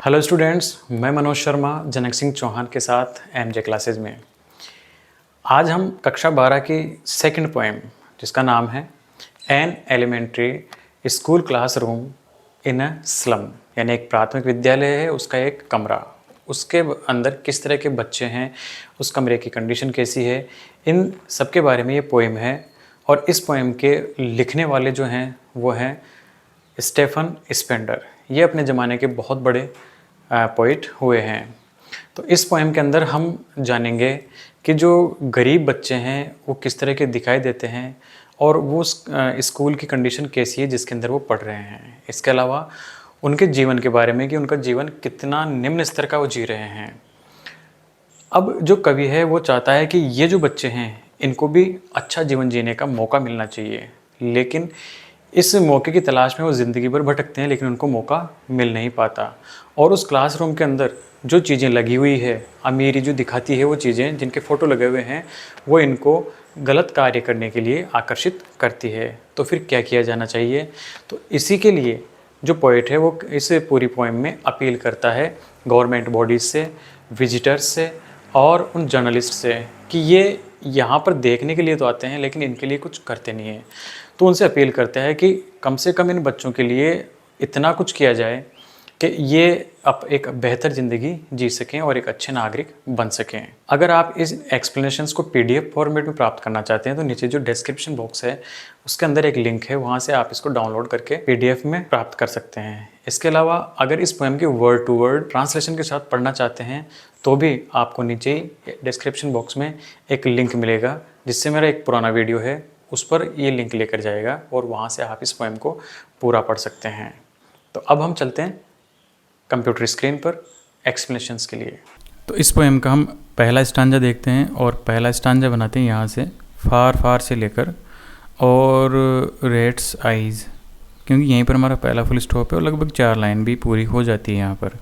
Hello students, मैं मनोज शर्मा जनक सिंह चौहान के साथ एमजे क्लासेस में। आज हम कक्षा 12 की सेकंड पोएम जिसका नाम है an elementary school classroom in a slum, यानी एक प्राथमिक विद्यालय है उसका एक कमरा, उसके अंदर किस तरह के बच्चे हैं, उस कमरे की कंडीशन कैसी है, इन सब के बारे में ये पोएम है। और इस पोएम के लिखने वाले जो हैं वो हैं स्टेफन स्पेंडर। ये अपने ज़माने के बहुत बड़े पोइट हुए हैं। तो इस पोएम के अंदर हम जानेंगे कि जो गरीब बच्चे हैं वो किस तरह के दिखाई देते हैं और वो स्कूल की कंडीशन कैसी है जिसके अंदर वो पढ़ रहे हैं। इसके अलावा उनके जीवन के बारे में कि उनका जीवन कितना निम्न स्तर का वो जी रहे हैं। अब जो कवि है वो चाहता है कि ये जो बच्चे हैं इनको भी अच्छा जीवन जीने का मौका मिलना चाहिए, लेकिन इस मौके की तलाश में वो ज़िंदगी भर भटकते हैं लेकिन उनको मौका मिल नहीं पाता। और उस क्लासरूम के अंदर जो चीज़ें लगी हुई है, अमीरी जो दिखाती है वो चीज़ें जिनके फ़ोटो लगे हुए हैं, वो इनको गलत कार्य करने के लिए आकर्षित करती है। तो फिर क्या किया जाना चाहिए? तो इसी के लिए जो पोएट है वो इस पूरी पोएम में अपील करता है गवर्नमेंट बॉडीज़ से, विजिटर्स से और उन जर्नलिस्ट से कि ये यहाँ पर देखने के लिए तो आते हैं लेकिन इनके लिए कुछ करते नहीं हैं। तो उनसे अपील करते हैं कि कम से कम इन बच्चों के लिए इतना कुछ किया जाए कि ये अब एक बेहतर ज़िंदगी जी सकें और एक अच्छे नागरिक बन सकें। अगर आप इस एक्सप्लेनेशंस को पीडीएफ फॉर्मेट में प्राप्त करना चाहते हैं तो नीचे जो डिस्क्रिप्शन बॉक्स है उसके अंदर एक लिंक है, वहाँ से आप इसको डाउनलोड करके पीडीएफ में प्राप्त कर सकते हैं। इसके अलावा अगर इस पोएम की वर्ड टू वर्ड ट्रांसलेशन के साथ पढ़ना चाहते हैं तो भी आपको नीचे ही डिस्क्रिप्शन बॉक्स में एक लिंक मिलेगा, जिससे मेरा एक पुराना वीडियो है उस पर ये लिंक लेकर जाएगा और वहाँ से आप इस पोएम को पूरा पढ़ सकते हैं। तो अब हम चलते हैं कंप्यूटर स्क्रीन पर एक्सप्लेनेशंस के लिए। तो इस पोएम का हम पहला स्टांजा देखते हैं और पहला स्टांजा बनाते हैं यहाँ से फार फार से लेकर और रेड्स आइज़, क्योंकि यहीं पर हमारा पहला फुल स्टॉप है और लगभग 4 लाइन भी पूरी हो जाती है यहाँ पर।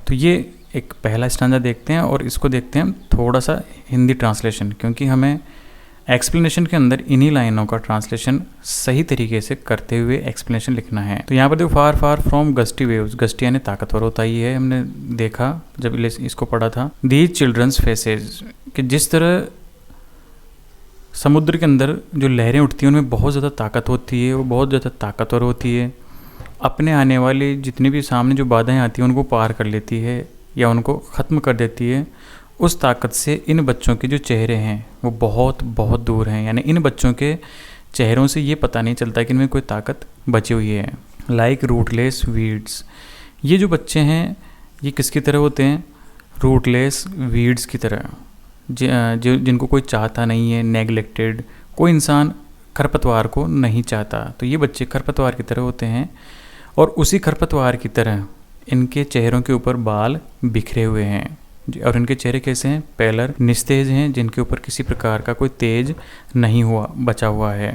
तो ये एक पहला स्टांजा देखते हैं और इसको देखते हैं हम थोड़ा सा हिंदी ट्रांसलेशन, क्योंकि हमें एक्सप्लेनेशन के अंदर इन्हीं लाइनों का ट्रांसलेशन सही तरीके से करते हुए एक्सप्लेनेशन लिखना है। तो यहाँ पर देखो far far from gusty waves, gusty यानी ताकतवर होता ही है, हमने देखा जब इसको पढ़ा था। दीज चिल्ड्रंस फेसेस, कि जिस तरह समुद्र के अंदर जो लहरें उठती हैं उनमें बहुत ज़्यादा ताकत होती है, वो बहुत ज़्यादा ताकतवर होती है, अपने आने वाली जितनी भी सामने जो बाधाएं आती हैं उनको पार कर लेती है या उनको ख़त्म कर देती है। उस ताकत से इन बच्चों के जो चेहरे हैं वो बहुत बहुत दूर हैं, यानी इन बच्चों के चेहरों से ये पता नहीं चलता कि इनमें कोई ताकत बची हुई है। लाइक रूटलेस वीड्स, ये जो बच्चे हैं ये किसकी तरह होते हैं? रूटलेस वीड्स की तरह, जिनको कोई चाहता नहीं है, नेगलेक्टेड, कोई इंसान खरपतवार को नहीं चाहता। तो ये बच्चे खरपतवार की तरह होते हैं और उसी खरपतवार की तरह इनके चेहरों के ऊपर बाल बिखरे हुए हैं और इनके चेहरे कैसे हैं? पेलर, निस्तेज हैं, जिनके ऊपर किसी प्रकार का कोई तेज नहीं बचा हुआ है।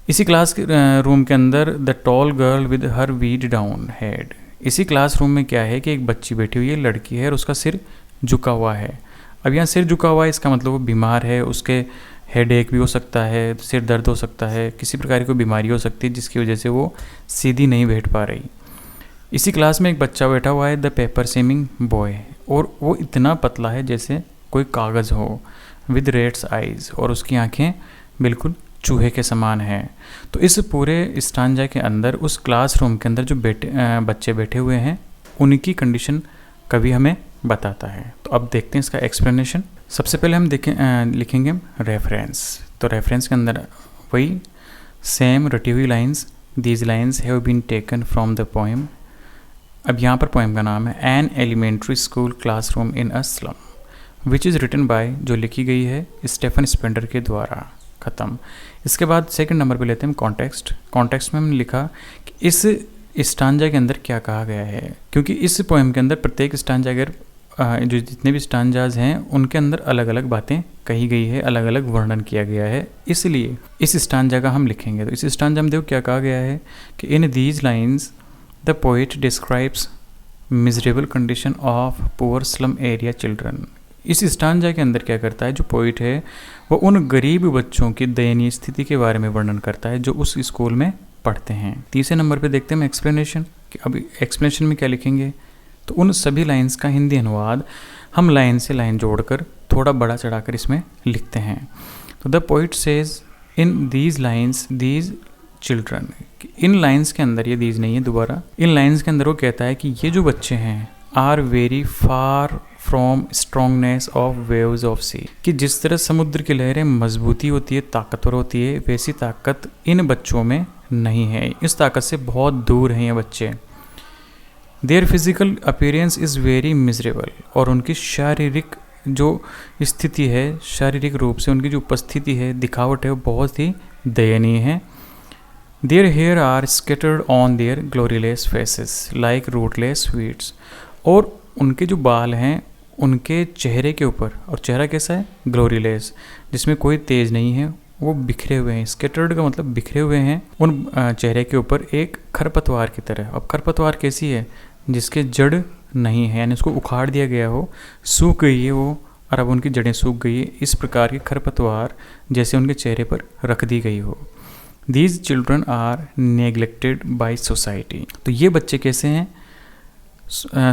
इसी क्लास रूम के अंदर the tall girl with her weed down head, इसी क्लास रूम में क्या है कि एक बच्ची बैठी हुई है, लड़की है और उसका सिर झुका हुआ है। अब यहाँ सिर झुका हुआ है इसका मतलब वो बीमार है, उसके हेड एक भी हो सकता है, सिर दर्द हो सकता है, किसी प्रकार की कोई बीमारी हो सकती है जिसकी वजह से वो सीधी नहीं बैठ पा रही। इसी क्लास में एक बच्चा बैठा हुआ है, द पेपर सेमिंग बॉय, और वो इतना पतला है जैसे कोई कागज़ हो, विद रेड्स आइज़, और उसकी आंखें बिल्कुल चूहे के समान हैं। तो इस पूरे स्टांजा के अंदर उस क्लासरूम के अंदर जो बच्चे बैठे हुए हैं उनकी कंडीशन कवि हमें बताता है। तो अब देखते हैं इसका एक्सप्लेनेशन। सबसे पहले हम लिखेंगे रेफरेंस। तो रेफरेंस के अंदर वही सेम रटी हुई lines, these lines have been taken from the poem. अब यहाँ पर पोएम का नाम है an elementary school classroom in a slum which is written by, जो लिखी गई है स्टेफन स्पेंडर के द्वारा। ख़त्म। इसके बाद सेकंड नंबर पे लेते हैं हम कॉन्टेक्स्ट। कॉन्टेक्स्ट में हमने लिखा कि इस स्टांजा के अंदर क्या कहा गया है, क्योंकि इस पोएम के अंदर प्रत्येक स्टांजा अगर जो जितने भी स्टांजाज हैं उनके अंदर अलग अलग बातें कही गई है, अलग अलग वर्णन किया गया है, इसलिए इस स्टांजा का हम लिखेंगे। तो इस स्टांजा में देखो क्या कहा गया है कि in these lines the poet describes miserable condition of poor slum area children. इस स्टांजा के अंदर क्या करता है जो पोइट है वो उन गरीब बच्चों की दयनीय स्थिति के बारे में वर्णन करता है जो उस स्कूल में पढ़ते हैं। तीसरे नंबर पे देखते हैं हम एक्सप्लेनेशन कि अब एक्सप्लेनेशन में क्या लिखेंगे। तो उन सभी लाइंस का हिंदी अनुवाद हम लाइन से लाइन जोड़कर थोड़ा बड़ा चढ़ाकर इसमें लिखते हैं। तो the poet says in these lines these children, in lines के अंदर, ये दीज नहीं है दोबारा, इन लाइंस के अंदर वो कहता है कि ये जो बच्चे हैं are very far from strongness of waves of sea, कि जिस तरह समुद्र की लहरें मजबूती होती है, ताकतवर होती है, वैसी ताकत इन बच्चों में नहीं है, इस ताकत से बहुत दूर हैं ये बच्चे। Their physical appearance is very miserable, और उनकी शारीरिक जो स्थिति है, शारीरिक रूप से उनकी जो उपस्थिति है, दिखावट है, वो बहुत ही दयनीय है। Their hair are scattered on their gloryless faces like rootless weeds, और उनके जो बाल हैं उनके चेहरे के ऊपर, और चेहरा कैसा है, ग्लोरीलेस, जिसमें कोई तेज नहीं है, वो बिखरे हुए हैं। स्केटर्ड का मतलब बिखरे हुए हैं उन चेहरे के ऊपर एक खरपतवार की तरह। अब खरपतवार कैसी है, जिसके जड़ नहीं है, यानी उसको उखाड़ दिया गया हो, सूख गई है वो, और अब उनकी जड़ें सूख गई है, इस प्रकार की खरपतवार जैसे उनके चेहरे पर रख दी गई हो। These children are neglected by society, तो ये बच्चे कैसे हैं,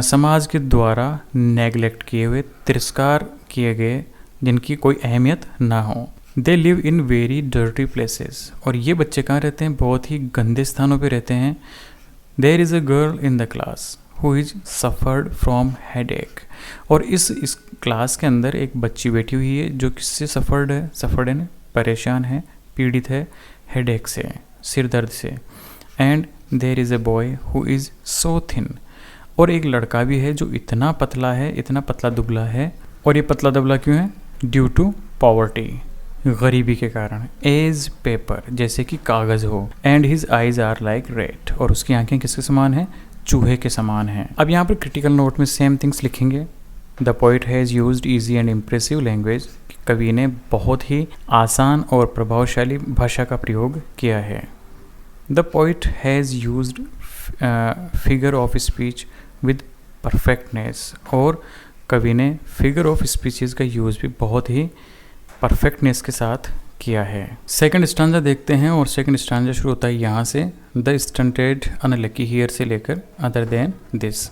समाज के द्वारा नेग्लेक्ट किए हुए, तिरस्कार किए गए, जिनकी कोई अहमियत ना हो। They live in very dirty places, और ये बच्चे कहाँ रहते हैं, बहुत ही गंदे स्थानों पे रहते हैं। There is a girl in the class who is suffered from headache, और इस क्लास के अंदर एक बच्ची बैठी हुई है जो किससे सफ़र्ड है, सफ़र्ड है, परेशान है, पीड़ित है, हेडेक से, सिर दर्द से। And there is a boy who is so thin, और एक लड़का भी है जो इतना पतला है, इतना पतला दुबला है, और ये पतला दुबला क्यों है, ड्यू टू पॉवर्टी, गरीबी के कारण, एज पेपर, जैसे कि कागज़ हो। And his eyes are like rat, और उसकी आंखें किसके समान हैं, चूहे के समान हैं। अब यहाँ पर क्रिटिकल नोट में सेम थिंग्स लिखेंगे। The poet has used easy and impressive language, कवि ने बहुत ही आसान और प्रभावशाली भाषा का प्रयोग किया है। The poet has used figure of speech with perfectness, और कवि ने फिगर ऑफ स्पीचेस का यूज़ भी बहुत ही परफेक्टनेस के साथ किया है। सेकंड स्टांजा देखते हैं, और सेकंड स्टांजा शुरू होता है यहाँ से, द स्टंटेड अनलकी हियर से लेकर other than this.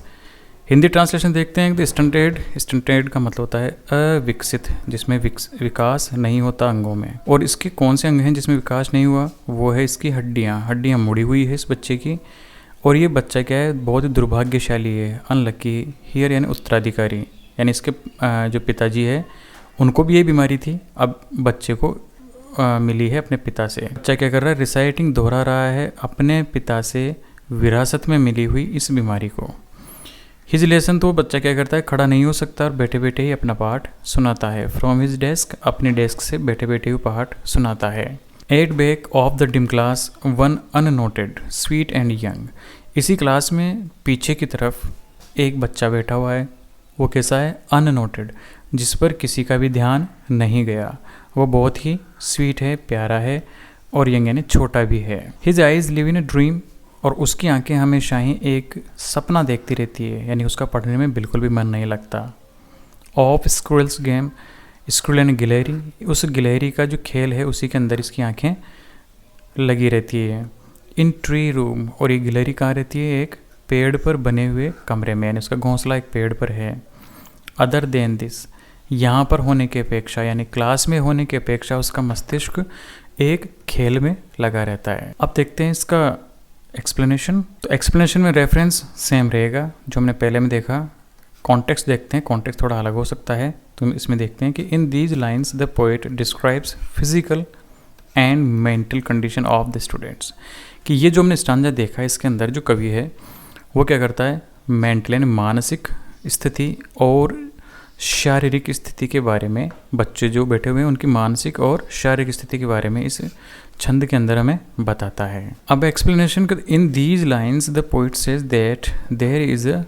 Hindi translation देखते हैं। द स्टंटेड का मतलब होता है अविकसित, जिसमें विकास नहीं होता अंगों में। और इसके कौन से अंग हैं जिसमें विकास नहीं हुआ, वो है इसकी हड्डियाँ मुड़ी हुई है इस बच्चे की। और ये बच्चा क्या है, बहुत ही दुर्भाग्यशाली है, अनलकी हियर यानी उत्तराधिकारी, यानी इसके जो पिताजी है उनको भी ये बीमारी थी, अब बच्चे को मिली है अपने पिता से। बच्चा क्या कर रहा है, रिसाइटिंग दोहरा रहा है अपने पिता से विरासत में मिली हुई इस बीमारी को। हिज लेसन, तो बच्चा क्या करता है, खड़ा नहीं हो सकता और बैठे बैठे ही अपना पाठ सुनाता है। फ्रॉम हिज डेस्क, अपनी डेस्क से बैठे बैठे ही पाठ सुनाता है। At back of the dim class one unnoted sweet and young, इसी क्लास में पीछे की तरफ एक बच्चा बैठा हुआ है, वो कैसा है, अननोटेड, जिस पर किसी का भी ध्यान नहीं गया। वो बहुत ही स्वीट है, प्यारा है, और यंग यानी छोटा भी है। His eyes live in a dream, और उसकी आंखें हमेशा ही एक सपना देखती रहती है, यानी उसका पढ़ने में बिल्कुल भी मन नहीं लगता। ऑफ स्क्रिल्स गेम, स्क्रिल यानी गिलहरी, उस गिलहरी का जो खेल है उसी के अंदर इसकी आंखें लगी रहती है। इन ट्री रूम, और ये गिलहरी कहाँ रहती है, एक पेड़ पर बने हुए कमरे में, यानी उसका घोंसला एक पेड़ पर है। अदर देन दिस, यहाँ पर होने की अपेक्षा, यानी क्लास में होने की अपेक्षा उसका मस्तिष्क एक खेल में लगा रहता है। अब देखते हैं इसका एक्सप्लेनेशन। तो एक्सप्लेनेशन में रेफरेंस सेम रहेगा जो हमने पहले में देखा। कॉन्टेक्स्ट देखते हैं, कॉन्टेक्स्ट थोड़ा अलग हो सकता है, तो इसमें देखते हैं कि in these lines the poet describes physical and mental condition of the students, कि ये जो हमने स्टांजा देखा इसके अंदर जो कवि है वो क्या करता है, मेंटल यानी मानसिक स्थिति और शारीरिक स्थिति के बारे में, बच्चे जो बैठे हुए हैं उनकी मानसिक और शारीरिक स्थिति के बारे में इस छंद के अंदर हमें बताता है। अब एक्सप्लेनेशन कर, in these lines the poet says that there is a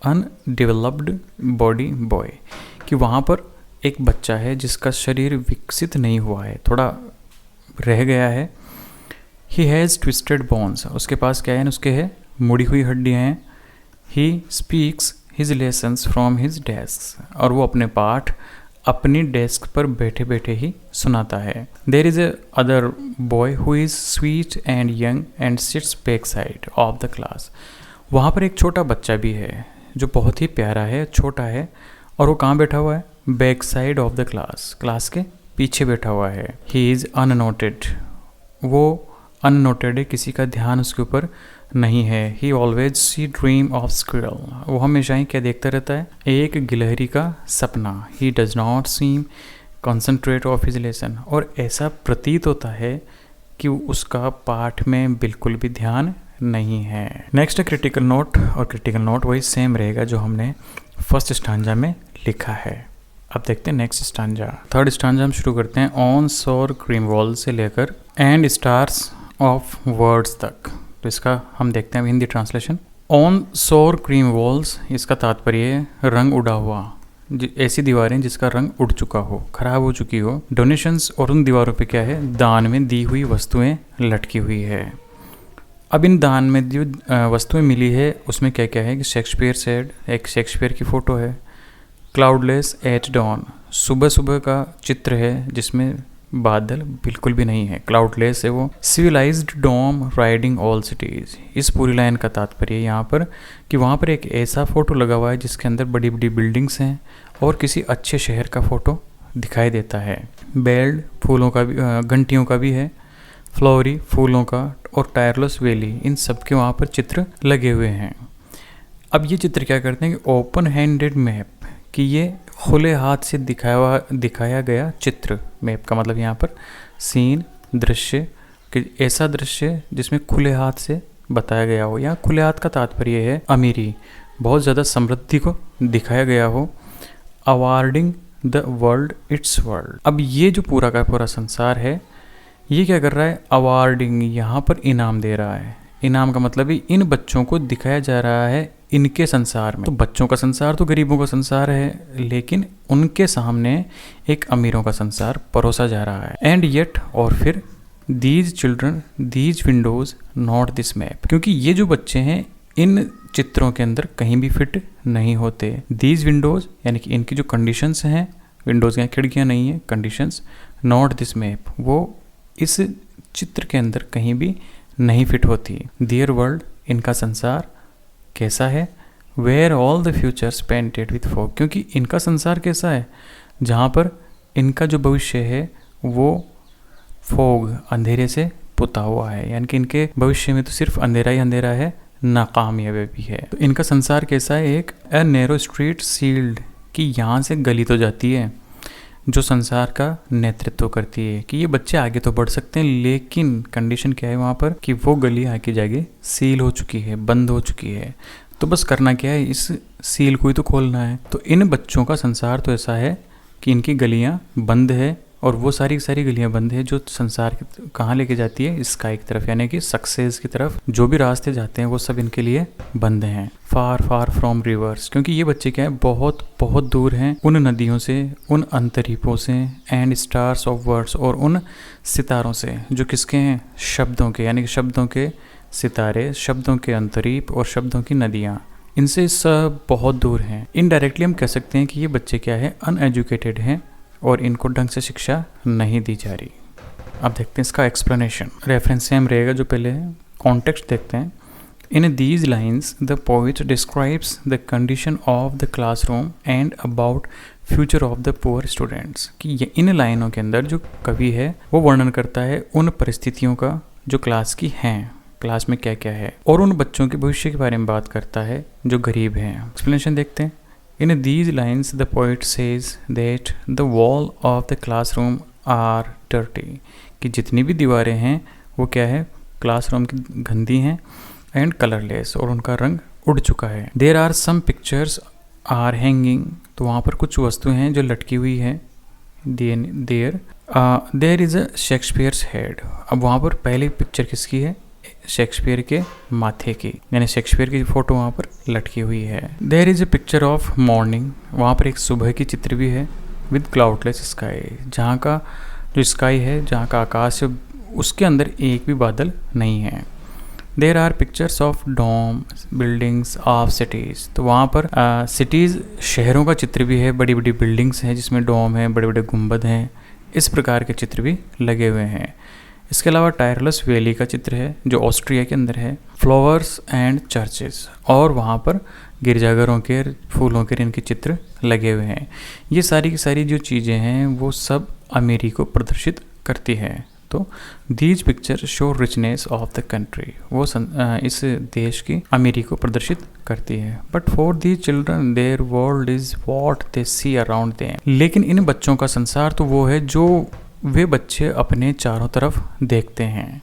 undeveloped body boy, कि वहाँ पर एक बच्चा है जिसका शरीर विकसित नहीं हुआ है, थोड़ा रह गया है। ही हैज़ ट्विस्टेड बोन्स, उसके पास क्या है, उसके है मुड़ी हुई हड्डियाँ हैं। He speaks his lessons from his desk, और वो अपने पाठ अपनी डेस्क पर बैठे बैठे ही सुनाता है। There is a other boy who is sweet and young and sits back side of the class, वहाँ पर एक छोटा बच्चा भी है जो बहुत ही प्यारा है, छोटा है, और वो कहाँ बैठा हुआ है? Back side of the class, class के पीछे बैठा हुआ है। ही इज़ अननोटेड, वो अननोटेड है, किसी का ध्यान उसके ऊपर नहीं है। ही always see dream of squirrel, वो हमेशा ही क्या देखता रहता है? एक गिलहरी का सपना। He does not seem concentrate of his lesson, और ऐसा प्रतीत होता है कि उसका पाठ में बिल्कुल भी ध्यान नहीं है। नेक्स्ट है क्रिटिकल नोट, और क्रिटिकल नोट वही सेम रहेगा जो हमने फर्स्ट स्टांजा में लिखा है। अब देखते हैं नेक्स्ट स्टांजा। थर्ड स्टांजा हम शुरू करते हैं ऑन सोर क्रीम वॉल से लेकर एंड स्टार्स ऑफ वर्ड्स तक। तो इसका हम देखते हैं हिंदी ट्रांसलेशन। ऑन सोर क्रीम वॉल्स, इसका तात्पर्य है रंग उड़ा हुआ, ऐसी दीवारें जिसका रंग उड़ चुका हो, खराब हो चुकी हो। डोनेशंस, और उन दीवारों पे क्या है? दान में दी हुई वस्तुएं लटकी हुई है। अब इन दान में जो वस्तुएं मिली है उसमें क्या क्या है कि शेक्सपियर सेड, एक शेक्सपियर की फ़ोटो है। क्लाउडलेस एट डॉन, सुबह सुबह का चित्र है जिसमें बादल बिल्कुल भी नहीं है, क्लाउडलेस है वो। सिविलाइज्ड डोम राइडिंग ऑल सिटीज़, इस पूरी लाइन का तात्पर्य यहाँ पर कि वहाँ पर एक ऐसा फ़ोटो लगा हुआ है जिसके अंदर बड़ी बड़ी बिल्डिंग्स हैं और किसी अच्छे शहर का फ़ोटो दिखाई देता है। बेल्ड, फूलों का भी, घंटियों का भी है, फ्लोरी, फूलों का, और टायरलेस वैली, इन सब के वहाँ पर चित्र लगे हुए हैं। अब ये चित्र क्या करते हैं कि ओपन हैंडेड मैप, कि ये खुले हाथ से दिखाया गया चित्र। मैप का मतलब यहाँ पर सीन, दृश्य, कि ऐसा दृश्य जिसमें खुले हाथ से बताया गया हो। यहाँ खुले हाथ का तात्पर्य है अमीरी, बहुत ज़्यादा समृद्धि को दिखाया गया हो। Awarding the world it's world, अब ये जो पूरा का पूरा संसार है ये क्या कर रहा है? अवार्डिंग, यहाँ पर इनाम दे रहा है। इनाम का मतलब ही इन बच्चों को दिखाया जा रहा है इनके संसार में। तो बच्चों का संसार तो गरीबों का संसार है, लेकिन उनके सामने एक अमीरों का संसार परोसा जा रहा है। एंड येट, और फिर these children, these Windows, not this map, क्योंकि ये जो बच्चे हैं इन चित्रों के अंदर कहीं भी फिट नहीं होते। दीज विंडोज यानी कि इनकी जो कंडीशंस हैं, विंडोज़ या खिड़कियाँ नहीं हैं, कंडीशंस, नॉट दिस मैप, वो इस चित्र के अंदर कहीं भी नहीं फिट होती। दियर वर्ल्ड, इनका संसार कैसा है? Where all the futures painted with fog, क्योंकि इनका संसार कैसा है? जहाँ पर इनका जो भविष्य है वो फॉग, अंधेरे से पुता हुआ है, यानी कि इनके भविष्य में तो सिर्फ अंधेरा ही अंधेरा है, नाकामयाबी भी है। तो इनका संसार कैसा है? एक ए नैरो स्ट्रीट सील्ड, कि यहाँ से गली तो जाती है जो संसार का नेतृत्व करती है, कि ये बच्चे आगे तो बढ़ सकते हैं, लेकिन कंडीशन क्या है वहाँ पर कि वो गली आगे जाके सील हो चुकी है, बंद हो चुकी है। तो बस करना क्या है? इस सील को ही तो खोलना है। तो इन बच्चों का संसार तो ऐसा है कि इनकी गलियाँ बंद है, और वो सारी गलियां बंद है जो संसार कहाँ लेके जाती है? स्काई की तरफ, यानी कि सक्सेस की तरफ। जो भी रास्ते जाते हैं वो सब इनके लिए बंद हैं। फार फार फ्रॉम रिवर्स, क्योंकि ये बच्चे क्या है? बहुत बहुत दूर हैं उन नदियों से, उन अंतरीपों से। एंड स्टार्स ऑफ वर्ड्स, और उन सितारों से जो किसके हैं? शब्दों के, यानी कि शब्दों के सितारे, शब्दों के अंतरीप और शब्दों की नदियाँ, इनसे सब बहुत दूर हैं। इनडायरेक्टली हम कह सकते हैं कि ये बच्चे क्या है? अनएजुकेटेड हैं और इनको ढंग से शिक्षा नहीं दी जा रही। अब देखते हैं इसका एक्सप्लेनेशन। रेफरेंस सेम रहेगा जो पहले है, कॉन्टेक्स्ट देखते हैं। इन these lines the poet describes the condition of the classroom and about future of the poor students, कि ये इन लाइनों के अंदर जो कवि है वो वर्णन करता है उन परिस्थितियों का जो क्लास की हैं, क्लास में क्या क्या है, और उन बच्चों के भविष्य के बारे में बात करता है जो गरीब हैं। एक्सप्लेनेशन देखते हैं। In these lines, the poet says that the wall of the classroom are dirty, कि जितनी भी दीवारें हैं वो क्या है? क्लासरूम की गंदी हैं, एंड कलरलेस, और उनका रंग उड़ चुका है। There are some pictures are hanging, तो वहाँ पर कुछ वस्तुएं हैं जो लटकी हुई है। There is a Shakespeare's head, अब वहाँ पर पहली पिक्चर किसकी है? शेक्सपियर के माथे की, यानी शेक्सपियर की फोटो वहाँ पर लटकी हुई है। There is a picture of morning, वहाँ पर एक सुबह की चित्र भी है। विद क्लाउडलेस स्काई, जहाँ का जो स्काई है, जहाँ का आकाश है, उसके अंदर एक भी बादल नहीं है। There are pictures of dome buildings of cities, तो वहाँ पर सिटीज़, शहरों का चित्र भी है, बड़ी बड़ी बिल्डिंग्स हैं जिसमें डोम है, बड़े बड़े गुंबद हैं, इस प्रकार के चित्र भी लगे हुए हैं। इसके अलावा टायरलेस वैली का चित्र है जो ऑस्ट्रिया के अंदर है। फ्लावर्स एंड चर्चेस, और वहाँ पर गिरजाघरों के, फूलों के इनके चित्र लगे हुए हैं। ये सारी की सारी जो चीज़ें हैं वो सब अमीरी को प्रदर्शित करती है। तो these picture show richness of the country, वो इस देश की अमीरी को प्रदर्शित करती है। But for these children their world is what they see around them, लेकिन इन बच्चों का संसार तो वो है जो वे बच्चे अपने चारों तरफ देखते हैं,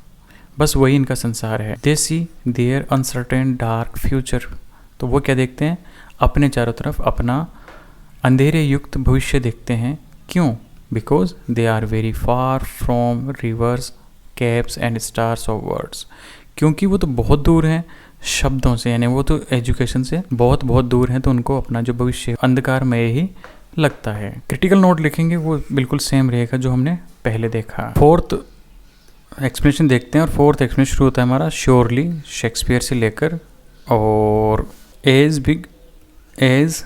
बस वही इनका संसार है। दे सी देयर अनसर्टेन डार्क फ्यूचर, तो वो क्या देखते हैं, अपने चारों तरफ अपना अंधेरे युक्त भविष्य देखते हैं। क्यों? Because they are very far from rivers, caps and stars of words, क्योंकि वो तो बहुत दूर हैं शब्दों से, यानी वो तो एजुकेशन से बहुत बहुत दूर हैं, तो उनको अपना जो भविष्य अंधकारमय ही लगता है। क्रिटिकल नोट लिखेंगे वो बिल्कुल सेम रहेगा जो हमने पहले देखा। फोर्थ एक्सप्लेनेशन देखते हैं, और फोर्थ एक्सप्लेनेशन शुरू होता है हमारा श्योरली शेक्सपियर से लेकर और एज बिग एज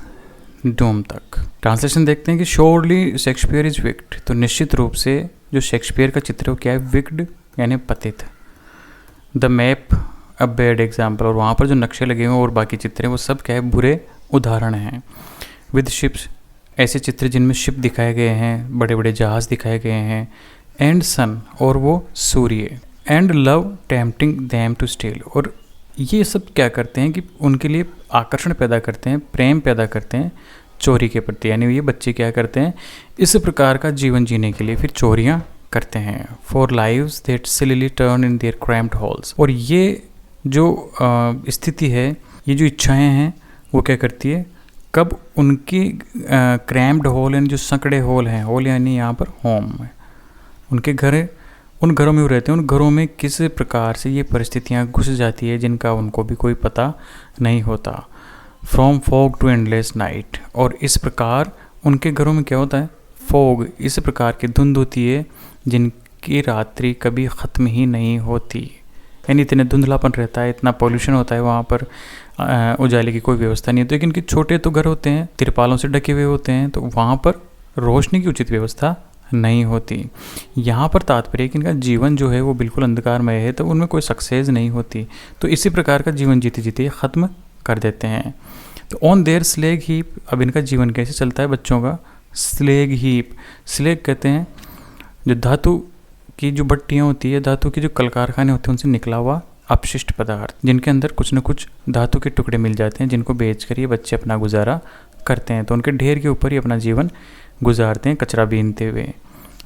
डूम तक। ट्रांसलेशन देखते हैं कि श्योरली शेक्सपियर इज विक्ड, तो निश्चित रूप से जो शेक्सपियर का चित्र है वो क्या है, विक्ड यानी पतित। The map a bad example, और वहाँ पर जो नक्शे लगे हुए हैं और बाकी चित्र हैं वो सब क्या है, बुरे उदाहरण हैं। विद शिप्स, ऐसे चित्र जिनमें शिप दिखाए गए हैं, बड़े बड़े जहाज दिखाए गए हैं। एंड सन, और वो सूर्य। And love tempting them to steal, और ये सब क्या करते हैं कि उनके लिए आकर्षण पैदा करते हैं, प्रेम पैदा करते हैं चोरी के प्रति, यानी ये बच्चे क्या करते हैं, इस प्रकार का जीवन जीने के लिए फिर चोरियां करते हैं। For lives that sillily turn in their cramped holes, और ये जो स्थिति है, ये जो इच्छाएं हैं वो क्या करती है, कब उनकी क्रैम्प्ड हॉल यानी जो संकड़े हॉल हैं, हॉल यानी यहाँ पर होम, उनके घर, उन घरों में वो रहते हैं, उन घरों में किस प्रकार से ये परिस्थितियाँ घुस जाती है जिनका उनको भी कोई पता नहीं होता। From fog to endless night, और इस प्रकार उनके घरों में क्या होता है, फॉग, इस प्रकार की धुंध होती है जिनकी रात्रि कभी ख़त्म ही नहीं होती, यानी इतने धुंधलापन रहता है, इतना पॉल्यूशन होता है वहाँ पर, उजाले की कोई व्यवस्था नहीं होती। लेकिन इनके छोटे तो घर होते हैं, तिरपालों से ढके हुए होते हैं, तो वहाँ पर रोशनी की उचित व्यवस्था नहीं होती। यहाँ पर तात्पर्य कि इनका जीवन जो है वो बिल्कुल अंधकारमय है, तो उनमें कोई सक्सेस नहीं होती, तो इसी प्रकार का जीवन जीते जीते ख़त्म कर देते हैं। तो ऑन देयर स्लेग हीप, अब इनका जीवन कैसे चलता है बच्चों का, स्लेग हीप, स्लेग कहते हैं जो धातु की जो भट्टियाँ होती है, धातु की जो कल कारखाने होते हैं उनसे निकला हुआ अपशिष्ट पदार्थ, जिनके अंदर कुछ न कुछ धातु के टुकड़े मिल जाते हैं, जिनको बेचकर ये बच्चे अपना गुजारा करते हैं, तो उनके ढेर के ऊपर ही अपना जीवन गुजारते हैं कचरा बीनते हुए।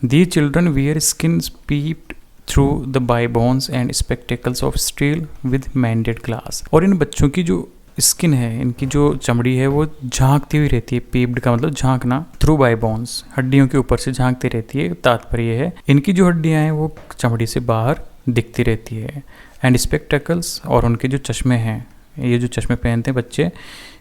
The children wear skins peeped through the by bones and spectacles of steel with mended glass, और इन बच्चों की जो स्किन है, इनकी जो चमड़ी है वो झांकती हुई रहती है, पीप्ड का मतलब झांकना, थ्रू बाई बोन्स, हड्डियों के ऊपर से झांकती रहती है, तात्पर्य है इनकी जो हड्डियां हैं वो चमड़ी से बाहर दिखती रहती है। एंड स्पेक्टेकल्स, और उनके जो चश्मे हैं, ये जो चश्मे पहनते हैं बच्चे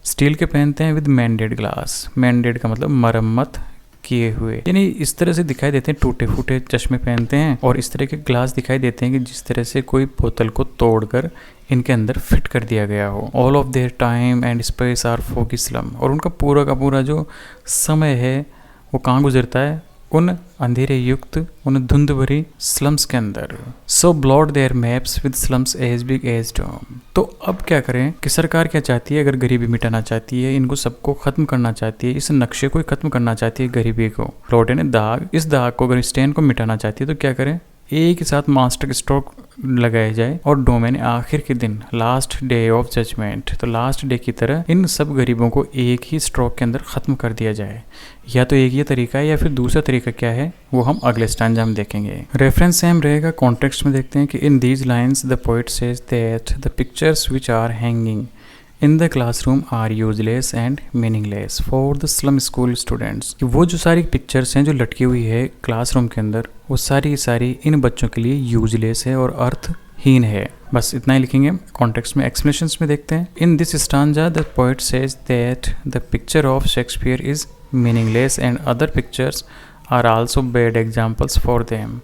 स्टील के पहनते हैं, विद मैंडेड ग्लास, मैंडेड का मतलब मरम्मत किए हुए, यानी इस तरह से दिखाई देते हैं, टूटे फूटे चश्मे पहनते हैं, और इस तरह के ग्लास दिखाई देते हैं कि जिस तरह से कोई बोतल को तोड़कर इनके अंदर फिट कर दिया गया हो। All of their time and space are foggy slum, और उनका पूरा का पूरा जो समय है वो कहाँ गुजरता है, उन अंधेरे युक्त, उन धुंध भरी स्लम्स के अंदर। So blot their maps with slums as big as doom, तो अब क्या करें कि सरकार क्या चाहती है, अगर गरीबी मिटाना चाहती है, इनको सबको खत्म करना चाहती है, इस नक्शे को खत्म करना चाहती है गरीबी को, प्लॉट यानी दाग, इस दाग को अगर स्टैंड को मिटाना चाहती है तो क्या करें, एक ही साथ मास्टर स्ट्रोक लगाया जाए, और डोम यानी आखिर के दिन, लास्ट डे ऑफ जजमेंट, तो लास्ट डे की तरह इन सब गरीबों को एक ही स्ट्रोक के अंदर ख़त्म कर दिया जाए। या तो एक ये तरीका है, या फिर दूसरा तरीका क्या है वो हम अगले स्टैंजा में देखेंगे। रेफरेंस सेम रहेगा, कॉन्टेक्स्ट में देखते हैं कि in these lines the poet says that the pictures which are hanging in the classroom are useless and meaningless for the slum school students, कि वो जो सारी पिक्चर्स हैं जो लटकी हुई है क्लासरूम के अंदर, वो सारी सारी इन बच्चों के लिए यूजलेस है और अर्थहीन है। बस इतना ही लिखेंगे। कॉन्टेक्स्ट में एक्सप्लेनेशंस में देखते हैं। In this stanza the poet says that the picture of Shakespeare is meaningless and other pictures are also bad examples for them,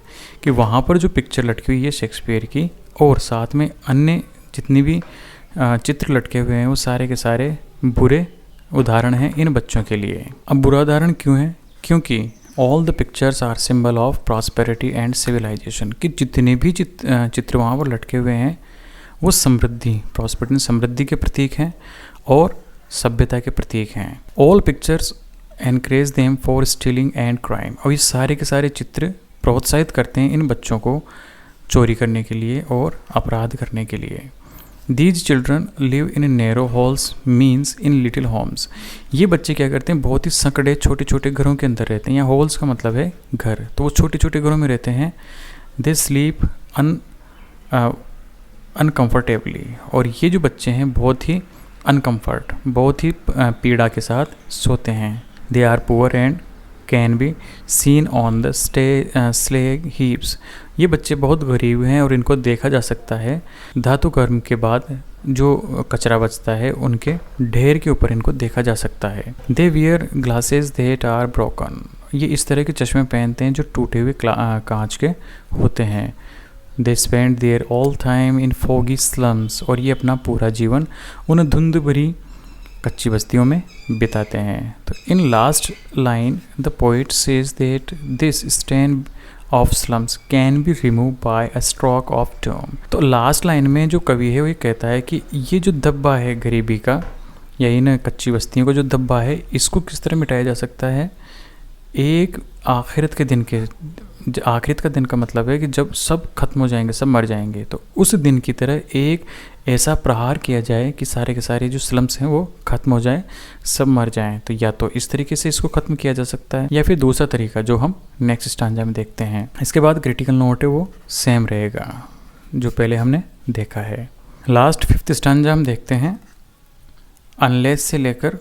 कि वहाँ पर जो पिक्चर लटकी हुई है शेक्सपियर की, और साथ में अन्य जितनी भी चित्र लटके हुए हैं वो सारे के सारे बुरे उदाहरण हैं इन बच्चों के लिए। अब बुरा उदाहरण क्यों है? क्योंकि all the pictures are symbol of prosperity and civilisation, कि जितने भी चित्र वहाँ पर लटके हुए हैं वो समृद्धि, प्रॉस्पेरिटी समृद्धि के प्रतीक हैं, और सभ्यता के प्रतीक हैं। All pictures encourage them for stealing and crime. और ये सारे के सारे चित्र प्रोत्साहित करते हैं इन बच्चों को चोरी करने के लिए और अपराध करने के लिए। These children live in narrow halls means in little homes. ये बच्चे क्या करते हैं, बहुत ही संकड़े छोटे छोटे घरों के अंदर रहते हैं। यहाँ हॉल्स का मतलब है घर, तो वो छोटे छोटे घरों में रहते हैं। They sleep uncomfortably. और ये जो बच्चे हैं बहुत ही अनकम्फर्ट, बहुत ही पीड़ा के साथ सोते हैं। They are poor and can be seen on the slag heaps. ये बच्चे बहुत गरीब हैं और इनको देखा जा सकता है धातु कर्म के बाद जो कचरा बचता है उनके ढेर के ऊपर इनको देखा जा सकता है। They wear glasses that are broken. ये इस तरह के चश्मे पहनते हैं जो टूटे हुए कांच के होते हैं। They spend their all time in foggy slums. और ये अपना पूरा जीवन उन धुंध भरी कच्ची बस्तियों में बिताते हैं। तो in last line the poet says that this stain of slums can be remove by a stroke of term. तो लास्ट लाइन में जो कवि है वो ये कहता है कि ये जो धब्बा है गरीबी का या इन कच्ची बस्तियों का जो धब्बा है, इसको किस तरह मिटाया जा सकता है। एक आखिरत के दिन के, आखिरत का दिन का मतलब है कि जब सब खत्म हो जाएंगे, सब मर जाएंगे, तो उस दिन की तरह एक ऐसा प्रहार किया जाए कि सारे के सारे जो स्लम्स हैं वो खत्म हो जाए, सब मर जाएं। तो या तो इस तरीके से इसको खत्म किया जा सकता है या फिर दूसरा तरीका जो हम नेक्स्ट स्टांजा में देखते हैं। इसके बाद क्रिटिकल नोट है वो सेम रहेगा जो पहले हमने देखा है। लास्ट 5th स्टांजा हम देखते हैं अनलेस से लेकर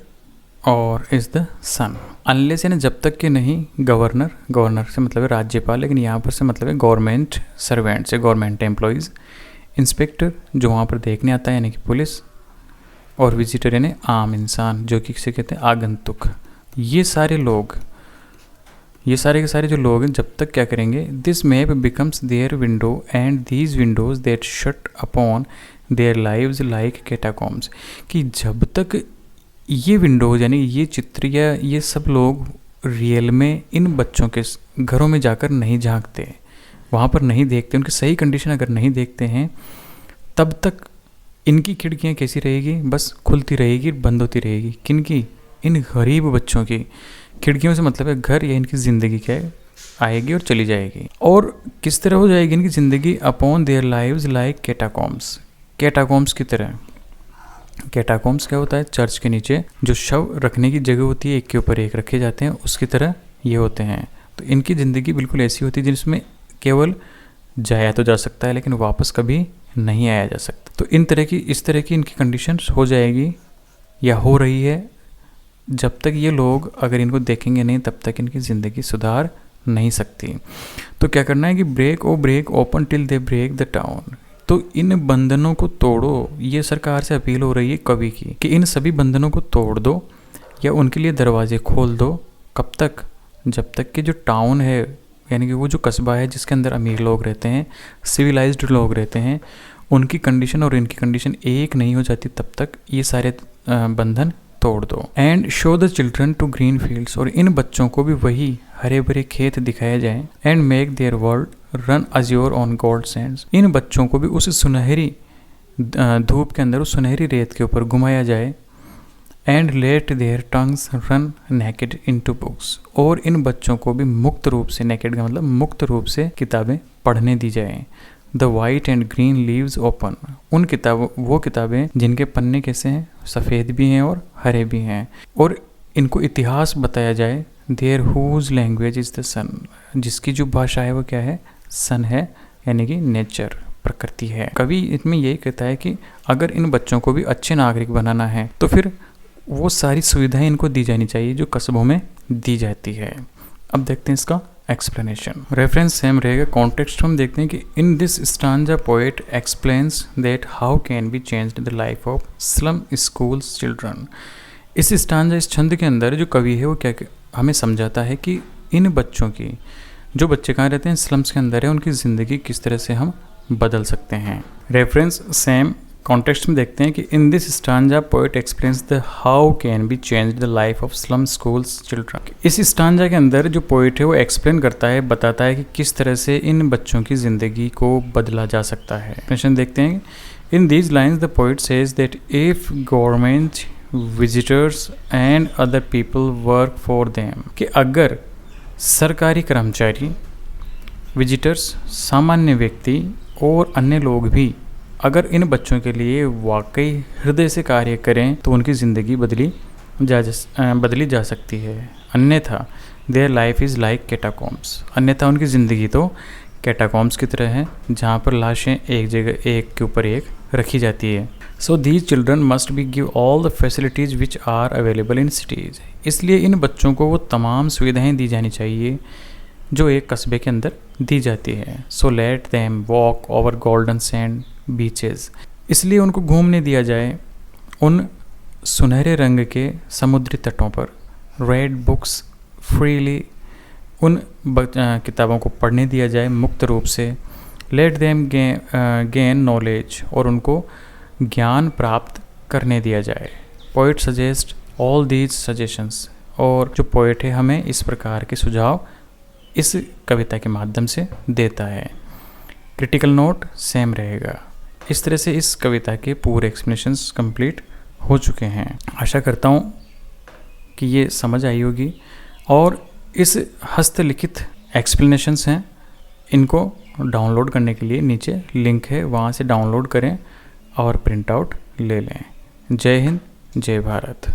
और इज द सन। अनलेस यानी जब तक कि नहीं, गवर्नर, गवर्नर से मतलब है राज्यपाल, लेकिन यहाँ पर से मतलब है गवर्नमेंट सर्वेंट से, गवर्नमेंट एम्प्लॉयज़। इंस्पेक्टर जो वहाँ पर देखने आता है यानी कि पुलिस, और विजिटर यानी आम इंसान जो कि किसे कहते हैं आगंतुक। ये सारे लोग, ये सारे के सारे जो लोग हैं जब तक क्या करेंगे, this map becomes their window and these windows that shut upon their lives like catacombs. कि जब तक ये विंडोज यानी ये चित्र या ये सब लोग रियल में इन बच्चों के घरों में जाकर नहीं झांकते, वहाँ पर नहीं देखते, उनकी सही कंडीशन अगर नहीं देखते हैं, तब तक इनकी खिड़कियाँ कैसी रहेगी, बस खुलती रहेगी, बंद होती रहेगी। किनकी, इन गरीब बच्चों की खिड़कियों से मतलब है घर या इनकी ज़िंदगी क्या है, आएगी और चली जाएगी। और किस तरह हो जाएगी इनकी ज़िंदगी, upon their lives like catacombs, catacombs की तरह। कैटाकॉम्स क्या होता है, चर्च के नीचे जो शव रखने की जगह होती है, एक के ऊपर एक रखे जाते हैं, उसकी तरह ये होते हैं। तो इनकी ज़िंदगी बिल्कुल ऐसी होती है जिसमें केवल जाया तो जा सकता है लेकिन वापस कभी नहीं आया जा सकता। तो इस तरह की इनकी कंडीशंस हो जाएगी या हो रही है। जब तक ये लोग अगर इनको देखेंगे नहीं तब तक इनकी ज़िंदगी सुधार नहीं सकती। तो क्या करना है कि break open till they break the town. तो इन बंधनों को तोड़ो, ये सरकार से अपील हो रही है कवि की कि इन सभी बंधनों को तोड़ दो या उनके लिए दरवाजे खोल दो। कब तक, जब तक कि जो टाउन है यानी कि वो जो कस्बा है जिसके अंदर अमीर लोग रहते हैं, सिविलाइज्ड लोग रहते हैं, उनकी कंडीशन और इनकी कंडीशन एक नहीं हो जाती, तब तक ये सारे बंधन तोड़ दो। And show the children to green fields. और इन बच्चों को भी वही हरे भरे खेत दिखाए जाएं। And make their world run azure on gold sands. इन बच्चों को भी उस सुनहरी धूप के अंदर, उस सुनहरी रेत के ऊपर घुमाया जाए। And let their tongues run naked into books. और इन बच्चों को भी मुक्त रूप से, नेकेड का मतलब मुक्त रूप से किताबें पढ़ने दी जाएं। The white and green leaves open. उन किताबों, वो किताबें जिनके पन्ने कैसे हैं, सफ़ेद भी हैं और हरे भी हैं। और इनको इतिहास बताया जाए। Their whose language is the sun. जिसकी जो भाषा है वो क्या है, सन है, यानी कि नेचर, प्रकृति है। कवि इसमें यही कहता है कि अगर इन बच्चों को भी अच्छे नागरिक बनाना है तो फिर वो सारी सुविधाएं इनको दी जानी चाहिए जो कस्बों में दी जाती है। अब देखते हैं इसका एक्सप्लेनेशन। रेफरेंस सेम रहेगा, कॉन्टेक्स्ट हम देखते हैं कि इन this stanza poet explains that how can be changed the life of slum schools children. इस स्टांजा, इस छंद के अंदर जो कवि है वो क्या हमें समझाता है कि इन बच्चों की, जो बच्चे कहाँ रहते हैं, स्लम्स के अंदर है, उनकी ज़िंदगी किस तरह से हम बदल सकते हैं। रेफरेंस सेम, कॉन्टेक्स्ट में देखते हैं कि इन this stanza poet explains the how can be change the life of slum schools children. इस स्टांजा के अंदर जो पोएट है वो एक्सप्लेन करता है, बताता है कि किस तरह से इन बच्चों की ज़िंदगी को बदला जा सकता है। क्वेश्चन देखते हैं। इन these lines the poet says that if government visitors and other people work for them, कि अगर सरकारी कर्मचारी, विजिटर्स सामान्य व्यक्ति और अन्य लोग भी अगर इन बच्चों के लिए वाकई हृदय से कार्य करें तो उनकी ज़िंदगी बदली जा सकती है। अन्यथा their life is like catacombs, अन्यथा उनकी ज़िंदगी तो कैटाकॉम्स की तरह है जहाँ पर लाशें एक जगह एक के ऊपर एक रखी जाती है। So these children must be give all the facilities which are available in cities, इसलिए इन बच्चों को वो तमाम सुविधाएं दी जानी चाहिए जो एक कस्बे के अंदर दी जाती है। So let them walk over golden sand beaches, इसलिए उनको घूमने दिया जाए उन सुनहरे रंग के समुद्री तटों पर। रेड बुक्स फ्रीली, उन किताबों को पढ़ने दिया जाए मुक्त रूप से। लेट देम गेन नॉलेज, और उनको ज्ञान प्राप्त करने दिया जाए। Poet suggest all these suggestions, और जो पोइट है हमें इस प्रकार के सुझाव इस कविता के माध्यम से देता है। क्रिटिकल नोट सेम रहेगा। इस तरह से इस कविता के पूरे एक्सप्लेनेशंस कंप्लीट हो चुके हैं। आशा करता हूँ कि ये समझ आई होगी, और इस हस्तलिखित एक्सप्लेनेशंस हैं, इनको डाउनलोड करने के लिए नीचे लिंक है, वहाँ से डाउनलोड करें और प्रिंट आउट ले लें। जय हिंद, जय भारत।